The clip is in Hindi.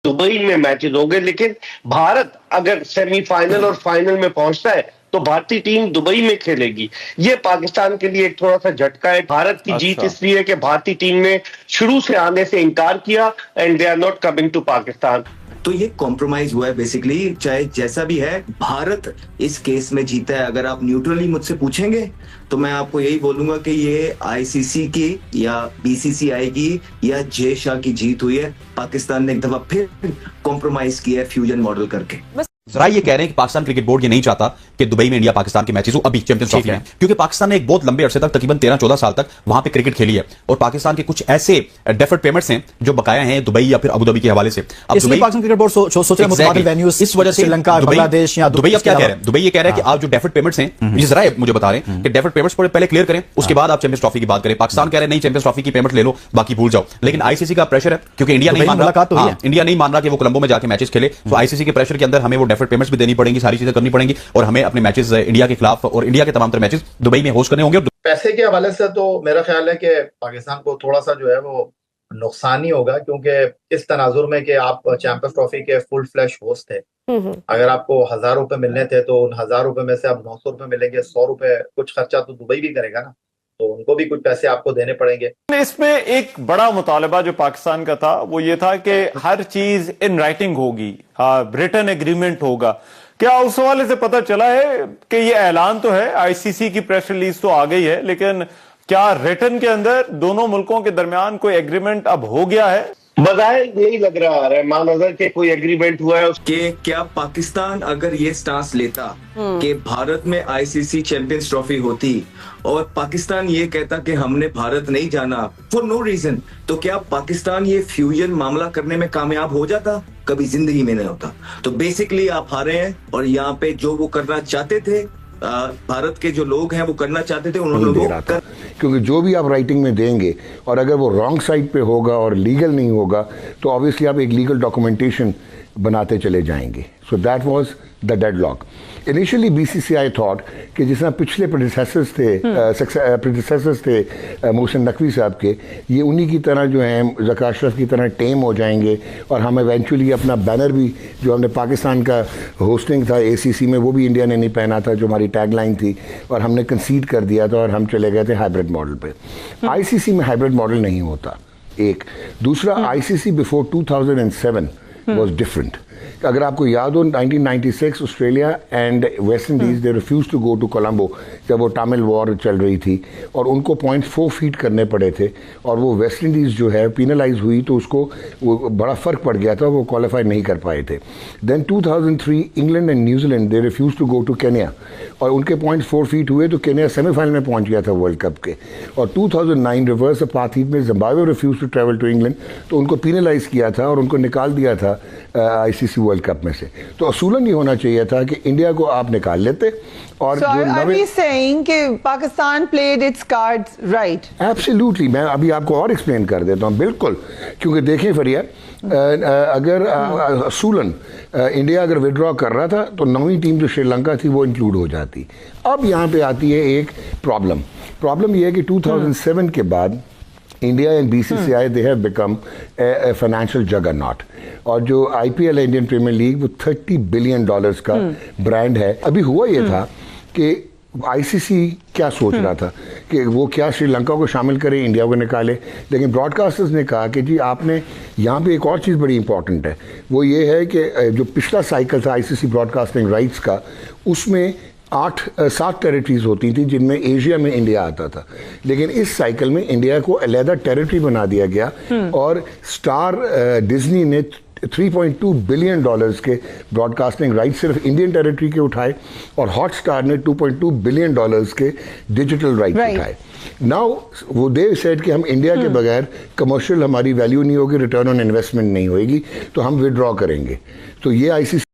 दुबई में मैचेस होंगे, लेकिन भारत अगर सेमीफाइनल और फाइनल में पहुंचता है तो भारतीय टीम दुबई में खेलेगी। ये पाकिस्तान के लिए एक थोड़ा सा झटका है। भारत की जीत इसलिए कि भारतीय टीम ने शुरू से आने से इनकार किया and they are not coming to Pakistan. तो ये कॉम्प्रोमाइज हुआ है बेसिकली, चाहे जैसा भी है भारत इस केस में जीता है। अगर आप न्यूट्रली मुझसे पूछेंगे तो मैं आपको यही बोलूंगा कि ये आईसीसी की या बीसीसीआई की या जय शाह की जीत हुई है। पाकिस्तान ने एक दफा फिर कॉम्प्रोमाइज किया है फ्यूजन मॉडल करके। जरा ये कह रहे हैं कि पाकिस्तान क्रिकेट बोर्ड ये नहीं चाहता कि दुबई में इंडिया पाकिस्तान के मैचेस हो अभी चैंपियंस ट्रॉफी में, क्योंकि पाकिस्तान ने एक बहुत लंबे अरसे तक तकरीबन 13-14 साल तक वहां पे क्रिकेट खेली है और पाकिस्तान के कुछ ऐसे डेफर्ड पेमेंट्स हैं जो बकाया हैं दुबई या फिर अबू धाबी के हवाले से। अब दुबई पाकिस्तान क्रिकेट बोर्ड सोच रहे हैं वेन्यूज इस वजह से श्रीलंका, बांग्लादेश या दुबई अब क्या कह रहे हैं, दुबई ये कह रहा है कि आप जो डेफर्ड पेमेंट्स हैं ये जरा मुझे बता रहे हैं कि डेफर्ड पेमेंट्स पहले क्लियर करें, उसके बाद आप चैंपियंस ट्रॉफी की बात करें। पाकिस्तान कह रहे हैं नहीं, चैंपियंस ट्रॉफी की पेमेंट ले लो, बाकी भूल जाओ। लेकिन आईसीसी का प्रेशर है क्योंकि इंडिया नहीं मान रहा, इंडिया नहीं मान रहा कि वो कोलंबो में जाके मैचेस खेले, तो आईसीसी के प्रेशर के अंदर हमें वो डेफर्ड पेमेंट्स भी देनी पड़ेंगी, सारी चीजें करनी पड़ेंगी और हमें अपने मैचेस इंडिया के खिलाफ और इंडिया के तमाम तरह मैचेस दुबई में होस्ट करने होंगे। पैसे के हवाले से तो मेरा ख्याल है कि पाकिस्तान को थोड़ा सा जो है वो नुकसान ही होगा, क्योंकि इस तनाजुर में कि आप चैंपियंस ट्रॉफी के फुल फ्लैश होस्ट थे, अगर आपको 1000 रुपए मिलने थे तो उन 1000 रुपए में से अब 900 रुपए मिलेंगे, 100 रुपए कुछ खर्चा तो दुबई भी करेगा ना, तो उनको भी कुछ पैसे आपको देने पड़ेंगे। इसमें एक बड़ा मुतालबा जो पाकिस्तान का था वो ये था कि हर चीज इन राइटिंग होगी, रिटन एग्रीमेंट होगा। क्या उस हवाले से पता चला है कि ये ऐलान तो है, आईसीसी की प्रेस रिलीज तो आ गई है, लेकिन क्या रिटन के अंदर दोनों मुल्कों के दरमियान कोई एग्रीमेंट अब हो गया है? बजाय नहीं लग रहा है मानजर के कोई एग्रीमेंट हुआ है कि क्या पाकिस्तान अगर ये स्टांस लेता कि भारत में आईसीसी चैंपियंस ट्रॉफी होती और पाकिस्तान ये कहता कि हमने भारत नहीं जाना फॉर नो रीजन, तो क्या पाकिस्तान ये फ्यूजन मामला करने में कामयाब हो जाता? कभी जिंदगी में नहीं होता। तो बेसिकली आप हारे हैं और यहाँ पे जो वो करना चाहते थे, भारत के जो लोग हैं वो करना चाहते थे, उन्होंने दे रहा था। क्योंकि जो भी आप राइटिंग में देंगे और अगर वो रॉन्ग साइड पे होगा और लीगल नहीं होगा तो ऑब्वियसली आप एक लीगल डॉक्यूमेंटेशन बनाते चले जाएंगे। So that was the deadlock. Initially BCCI thought कि जिस तरह पिछले प्रेडिसेसर्स थे मोहसिन नकवी साहब के, ये उन्हीं की तरह जो हैं ज़का अशरफ की तरह टेम हो जाएंगे और हम इवेंचुअली अपना बैनर भी जो हमने पाकिस्तान का होस्टिंग था एसीसी में वो भी इंडिया ने नहीं पहना था, जो हमारी टैगलाइन थी, और हमने कंसीड कर दिया था और हम चले गए थे हाइब्रिड मॉडल पे। आईसीसी में हाइब्रिड मॉडल नहीं होता, एक। दूसरा, आईसीसी बिफोर 2007 was different. अगर आपको याद हो 1996 Australia and West Indies they refuse to go to Colombo जब वो टामिल वॉर चल रही थी और उनको 0.4 फीट करने पड़े थे और वो वेस्ट इंडीज़ जो है पीनलाइज हुई तो उसको वो बड़ा फ़र्क पड़ गया था, वो क्वालिफाई नहीं कर पाए थे। Then 2003 England and New Zealand they refuse to go to Kenya और उनके 0.4 फीट हुए तो केन्या सेमीफाइनल में पहुंच गया था वर्ल्ड कप के। और 2009 रिवर्स अपार्थाइड में Zimbabwe refuse to travel to England तो उनको पीनलाइज किया था और उनको निकाल दिया था आईसीसी वर्ल्ड कप में से। तो असूलन ये होना चाहिए था कि इंडिया को आप निकाल लेते और so are we saying कि Pakistan played its cards right? Absolutely, मैं अभी आपको और एक्सप्लेन कर देता हूँ। बिल्कुल, क्योंकि देखें फरिया, अगर असूलन इंडिया अगर विड्रॉ कर रहा था तो 9वीं टीम जो श्रीलंका थी वो इंक्लूड हो जाती। अब यहाँ पे आती है एक प्रॉब्लम ये है कि 2007 के बाद India and BCCI they have become a financial juggernaut और जो आईपीएल इंडियन प्रीमियर लीग वो $30 बिलियन का ब्रांड है। अभी हुआ ये था कि आईसीसी क्या सोच रहा था कि वो क्या श्रीलंका को शामिल करे, इंडिया को निकाले, लेकिन ब्रॉडकास्टर्स ने कहा कि जी आपने यहाँ पे एक और चीज़ बड़ी इंपॉर्टेंट है, वो ये है कि जो पिछला साइकिल था आईसीसी ब्रॉडकास्टिंग राइट्स का, उसमें 7 टेरिटरीज होती थी जिनमें एशिया में इंडिया आता था, लेकिन इस साइकिल में इंडिया को अलहदा टेरिटरी बना दिया गया और स्टार डिज्नी ने $3.2 बिलियन के ब्रॉडकास्टिंग राइट सिर्फ इंडियन टेरिटरी के उठाए और हॉटस्टार ने $2.2 बिलियन के डिजिटल राइट उठाए। नाउ वो दे सेड कि हम इंडिया के बगैर कमर्शियल हमारी वैल्यू नहीं होगी, रिटर्न ऑन इन्वेस्टमेंट नहीं होगी, तो हम विड्रॉ करेंगे। तो ये आईसीसी